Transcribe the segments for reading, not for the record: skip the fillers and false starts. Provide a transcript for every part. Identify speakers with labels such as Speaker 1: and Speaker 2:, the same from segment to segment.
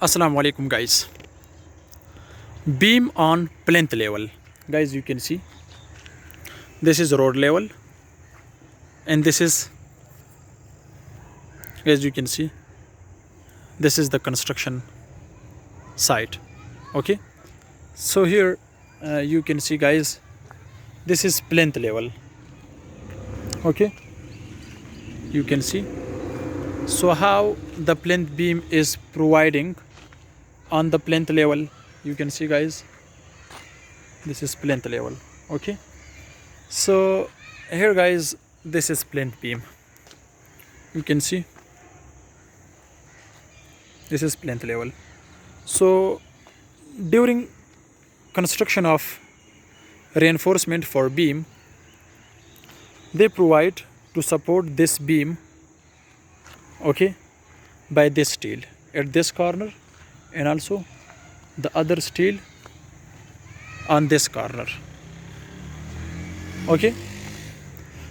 Speaker 1: Assalamu alaikum guys. Beam on plinth level. Guys, you can see this is road level and this is, as you can see, this is the construction site. Okay, so here you can see guys, this is plinth level. Okay, you can see. So how the plinth beam is providing on the plinth level, you can see guys, this is plinth level. Okay, so here guys, this is plinth beam. You can see this is plinth level. So during construction of reinforcement for beam, they provide to support this beam, okay, by this steel at this corner and also the other steel on this corner. Okay,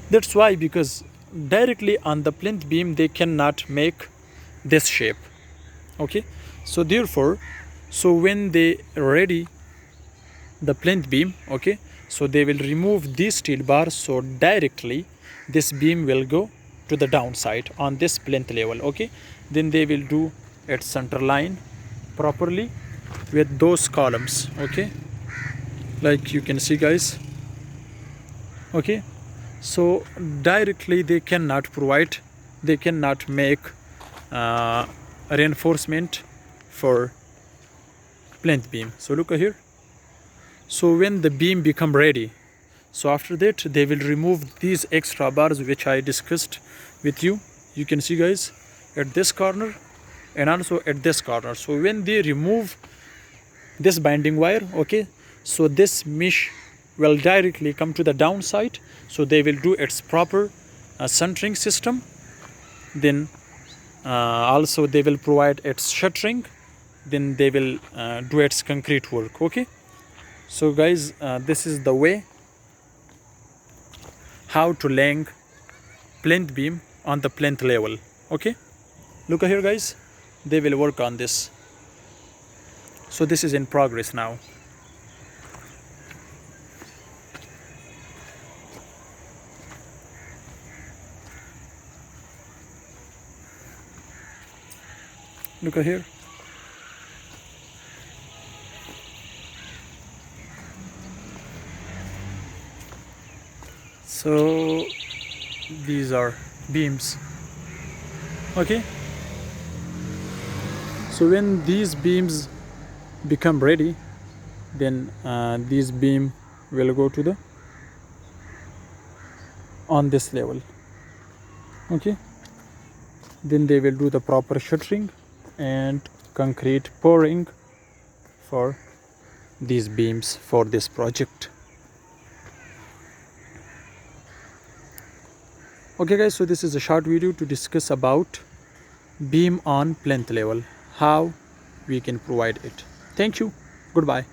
Speaker 1: that's why, because directly on the plinth beam they cannot make this shape. Okay, so therefore, so when they ready the plinth beam, okay, so they will remove these steel bars, so directly this beam will go to the downside on this plinth level. Okay, then they will do its center line properly with those columns. Okay, like you can see guys. Okay, so directly they cannot provide, they cannot make reinforcement for plinth beam. So look here. So when the beam become ready, so after that they will remove these extra bars which I discussed with you. You can see guys, at this corner and also at this corner. So when they remove this binding wire, okay, so this mesh will directly come to the downside. So they will do its proper centering system. Then also they will provide its shuttering. Then they will do its concrete work. Okay, so guys, this is the way how to laying plinth beam on the plinth level. Okay, look here guys, they will work on this. So this is in progress now. Look here. So these are beams. Okay, so when these beams become ready, then these beam will go to the on this level. Okay, then they will do the proper shuttering and concrete pouring for these beams for this project. Okay guys, so this is a short video to discuss about beam on plinth level, how we can provide it. Thank you. Goodbye.